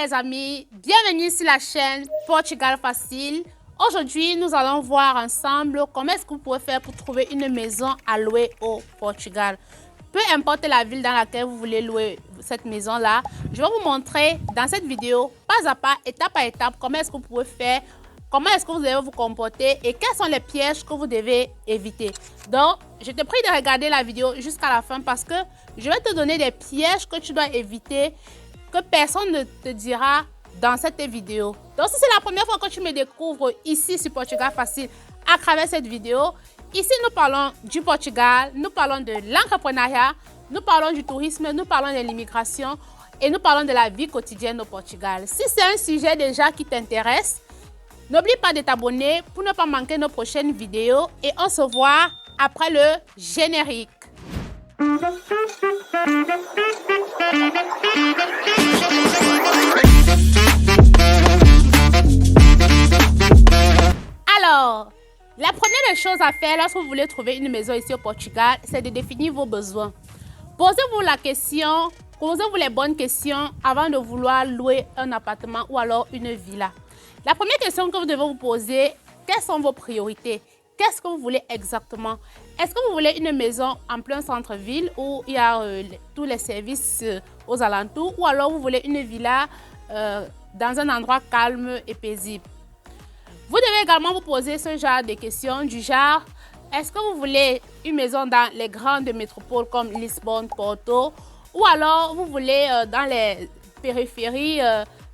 les amis, bienvenue sur la chaîne Portugal Facile. Aujourd'hui, nous allons voir ensemble comment est-ce que vous pouvez faire pour trouver une maison à louer au Portugal. Peu importe la ville dans laquelle vous voulez louer cette maison-là, je vais vous montrer dans cette vidéo, pas à pas, étape à étape, comment est-ce que vous pouvez faire, comment est-ce que vous devez vous comporter et quels sont les pièges que vous devez éviter. Donc, je te prie de regarder la vidéo jusqu'à la fin parce que je vais te donner des pièges que tu dois éviter, que personne ne te dira dans cette vidéo. Donc, si c'est la première fois que tu me découvres ici sur Portugal Facile à travers cette vidéo, ici nous parlons du Portugal, nous parlons de l'entrepreneuriat, nous parlons du tourisme, nous parlons de l'immigration et nous parlons de la vie quotidienne au Portugal. Si c'est un sujet déjà qui t'intéresse, n'oublie pas de t'abonner pour ne pas manquer nos prochaines vidéos et on se voit après le générique. Alors, la première chose à faire lorsque vous voulez trouver une maison ici au Portugal, c'est de définir vos besoins. Posez-vous la question, posez-vous les bonnes questions avant de vouloir louer un appartement ou alors une villa. La première question que vous devez vous poser, quelles sont vos priorités? Qu'est-ce que vous voulez exactement? Est-ce que vous voulez une maison en plein centre-ville où il y a tous les services aux alentours ou alors vous voulez une villa dans un endroit calme et paisible? Vous devez également vous poser ce genre de questions du genre, est-ce que vous voulez une maison dans les grandes métropoles comme Lisbonne, Porto ou alors vous voulez dans les périphéries,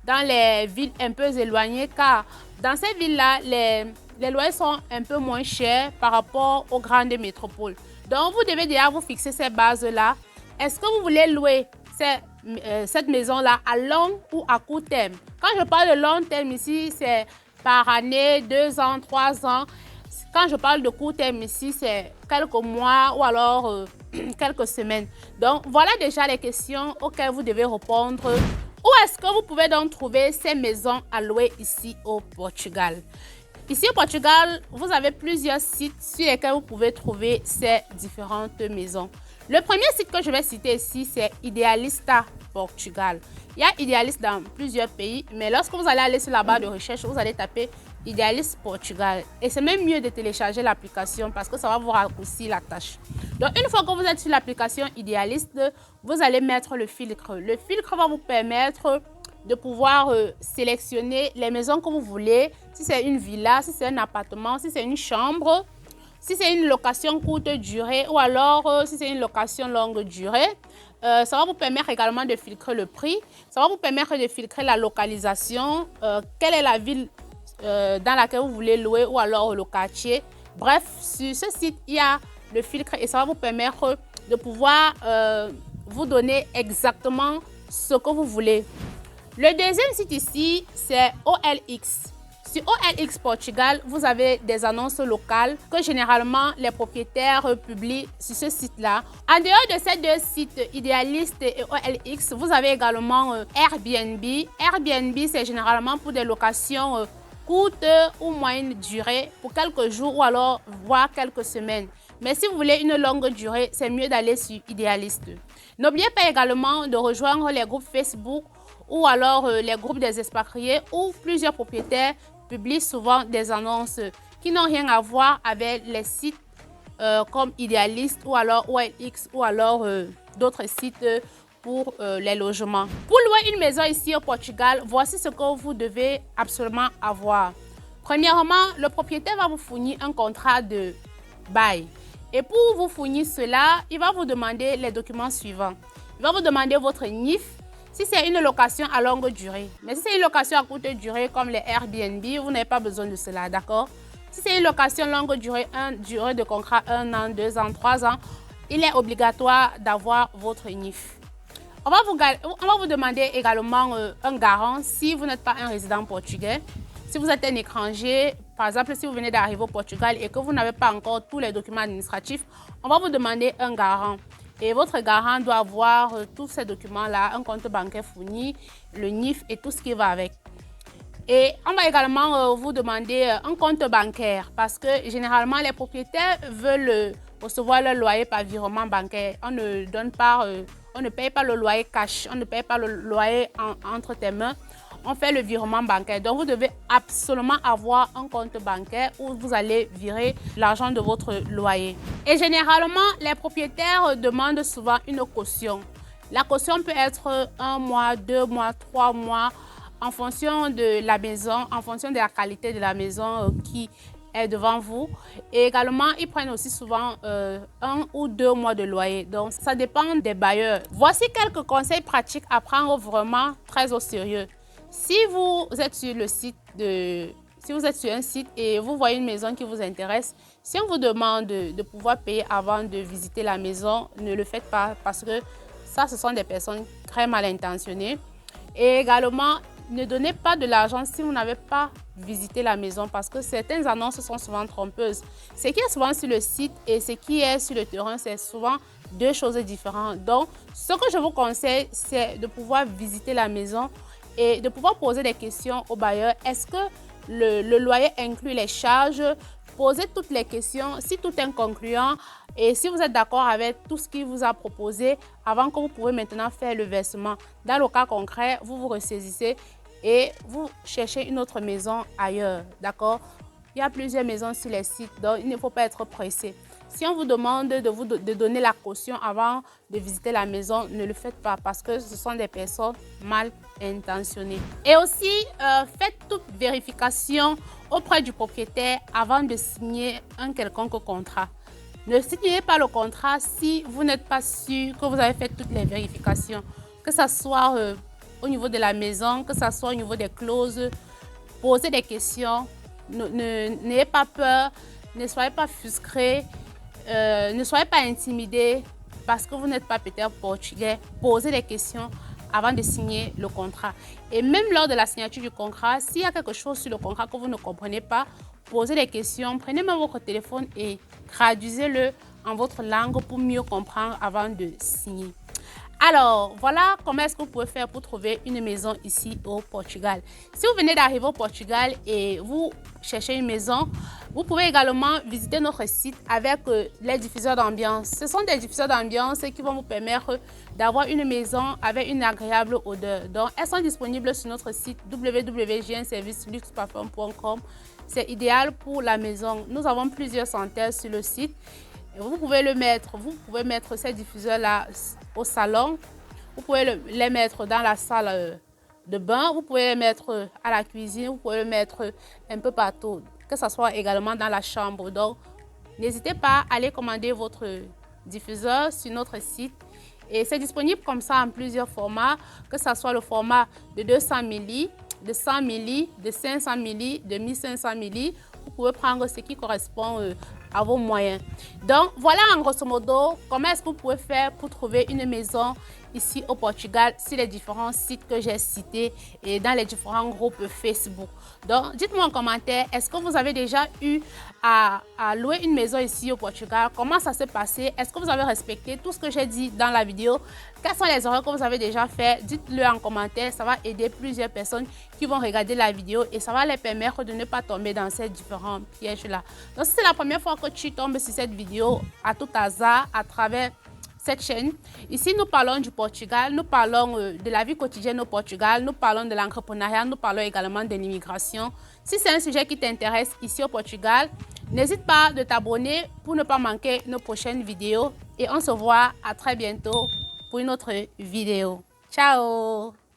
dans les villes un peu éloignées car dans ces villes-là, les loyers sont un peu moins chers par rapport aux grandes métropoles. Donc, vous devez déjà vous fixer ces bases-là. Est-ce que vous voulez louer cette maison-là à long ou à court terme? Quand je parle de long terme ici, c'est par année, 2 ans, 3 ans. Quand je parle de court terme ici, c'est quelques mois ou alors quelques semaines. Donc, voilà déjà les questions auxquelles vous devez répondre. Où est-ce que vous pouvez donc trouver ces maisons à louer ici au Portugal? Ici au Portugal, vous avez plusieurs sites sur lesquels vous pouvez trouver ces différentes maisons. Le premier site que je vais citer ici, c'est Idealista Portugal. Il y a Idealist dans plusieurs pays, mais lorsque vous allez aller sur la barre de recherche, vous allez taper Idealist Portugal. Et c'est même mieux de télécharger l'application parce que ça va vous raccourcir la tâche. Donc, une fois que vous êtes sur l'application Idealist, vous allez mettre le filtre. Le filtre va vous permettre de pouvoir sélectionner les maisons que vous voulez, si c'est une villa, si c'est un appartement, si c'est une chambre, si c'est une location courte durée ou alors si c'est une location longue durée. Ça va vous permettre également de filtrer le prix, ça va vous permettre de filtrer la localisation, quelle est la ville dans laquelle vous voulez louer ou alors le quartier. Bref, sur ce site, il y a le filtre et ça va vous permettre de pouvoir vous donner exactement ce que vous voulez. Le deuxième site ici, c'est OLX. Sur OLX Portugal, vous avez des annonces locales que généralement les propriétaires publient sur ce site-là. En dehors de ces deux sites, Idealist et OLX, vous avez également Airbnb. Airbnb, c'est généralement pour des locations courtes ou moyenne durée, pour quelques jours ou alors voire quelques semaines. Mais si vous voulez une longue durée, c'est mieux d'aller sur Idealist. N'oubliez pas également de rejoindre les groupes Facebook ou alors les groupes des expatriés où plusieurs propriétaires publient souvent des annonces qui n'ont rien à voir avec les sites comme Idealist ou alors OLX ou alors d'autres sites pour les logements. Pour louer une maison ici au Portugal, voici ce que vous devez absolument avoir. Premièrement, le propriétaire va vous fournir un contrat de bail. Et pour vous fournir cela, il va vous demander les documents suivants. Il va vous demander votre NIF, si c'est une location à longue durée. Mais si c'est une location à courte durée comme les Airbnb, vous n'avez pas besoin de cela, d'accord? Si c'est une location longue durée, durée de contrat 1 an, 2 ans, 3 ans, il est obligatoire d'avoir votre NIF. On va vous demander également un garant si vous n'êtes pas un résident portugais. Si vous êtes un étranger, par exemple, si vous venez d'arriver au Portugal et que vous n'avez pas encore tous les documents administratifs, on va vous demander un garant. Et votre garant doit avoir tous ces documents-là, un compte bancaire fourni, le NIF et tout ce qui va avec. Et on va également vous demander un compte bancaire parce que généralement les propriétaires veulent recevoir leur loyer par virement bancaire. On ne on ne paye pas le loyer cash, on ne paye pas le loyer entre tes mains. On fait le virement bancaire. Donc, vous devez absolument avoir un compte bancaire où vous allez virer l'argent de votre loyer. Et généralement, les propriétaires demandent souvent une caution. La caution peut être 1 mois, 2 mois, 3 mois, en fonction de la maison, en fonction de la qualité de la maison qui est devant vous. Et également, ils prennent aussi souvent 1 ou 2 mois de loyer. Donc, ça dépend des bailleurs. Voici quelques conseils pratiques à prendre vraiment très au sérieux. Si vous êtes sur le site si vous êtes sur un site et vous voyez une maison qui vous intéresse, si on vous demande de pouvoir payer avant de visiter la maison, ne le faites pas parce que ça, ce sont des personnes très mal intentionnées. Et également, ne donnez pas de l'argent si vous n'avez pas visité la maison parce que certaines annonces sont souvent trompeuses. Ce qui est souvent sur le site et ce qui est sur le terrain, c'est souvent deux choses différentes. Donc, ce que je vous conseille, c'est de pouvoir visiter la maison et de pouvoir poser des questions au bailleur. Est-ce que le loyer inclut les charges? Posez toutes les questions. Si tout est concluant et si vous êtes d'accord avec tout ce qu'il vous a proposé avant que vous pouvez maintenant faire le versement. Dans le cas concret, vous vous ressaisissez et vous cherchez une autre maison ailleurs. D'accord? Il y a plusieurs maisons sur les sites, donc il ne faut pas être pressé. Si on vous demande de donner la caution avant de visiter la maison, ne le faites pas parce que ce sont des personnes mal intentionnées. Et aussi, faites toute vérification auprès du propriétaire avant de signer un quelconque contrat. Ne signez pas le contrat si vous n'êtes pas sûr que vous avez fait toutes les vérifications, que ce soit au niveau de la maison, que ce soit au niveau des clauses. Posez des questions, n'ayez pas peur, ne soyez pas frustrés. Ne soyez pas intimidés parce que vous n'êtes pas peut-être portugais. Posez des questions avant de signer le contrat. Et même lors de la signature du contrat, s'il y a quelque chose sur le contrat que vous ne comprenez pas, posez des questions. Prenez même votre téléphone et traduisez-le en votre langue pour mieux comprendre avant de signer. Alors, voilà comment est-ce que vous pouvez faire pour trouver une maison ici au Portugal. Si vous venez d'arriver au Portugal et vous cherchez une maison, vous pouvez également visiter notre site avec les diffuseurs d'ambiance. Ce sont des diffuseurs d'ambiance qui vont vous permettre d'avoir une maison avec une agréable odeur. Donc, elles sont disponibles sur notre site www.serviceluxeparfum.com. C'est idéal pour la maison. Nous avons plusieurs centaines sur le site. Vous pouvez mettre ces diffuseurs-là au salon, vous pouvez les mettre dans la salle de bain, vous pouvez les mettre à la cuisine, vous pouvez les mettre un peu partout, que ce soit également dans la chambre. Donc, n'hésitez pas à aller commander votre diffuseur sur notre site. Et c'est disponible comme ça en plusieurs formats, que ce soit le format de 200 ml, de 100 ml, de 500 ml, de 1500 ml. Vous pouvez prendre ce qui correspond à vos moyens. Donc, voilà en grosso modo comment est-ce que vous pouvez faire pour trouver une maison ici au Portugal sur les différents sites que j'ai cités et dans les différents groupes Facebook. Donc, dites-moi en commentaire, est-ce que vous avez déjà eu à louer une maison ici au Portugal? Comment ça s'est passé? Est-ce que vous avez respecté tout ce que j'ai dit dans la vidéo? Quelles sont les erreurs que vous avez déjà faites? Dites-le en commentaire, ça va aider plusieurs personnes qui vont regarder la vidéo et ça va les permettre de ne pas tomber dans ces différents pièges-là. Donc, si c'est la première fois que tu tombes sur cette vidéo à tout hasard à travers cette chaîne, ici nous parlons du Portugal, nous parlons de la vie quotidienne au Portugal, nous parlons de l'entrepreneuriat, nous parlons également de l'immigration. Si c'est un sujet qui t'intéresse ici au Portugal, n'hésite pas de t'abonner pour ne pas manquer nos prochaines vidéos et on se voit à très bientôt pour une autre vidéo. Ciao!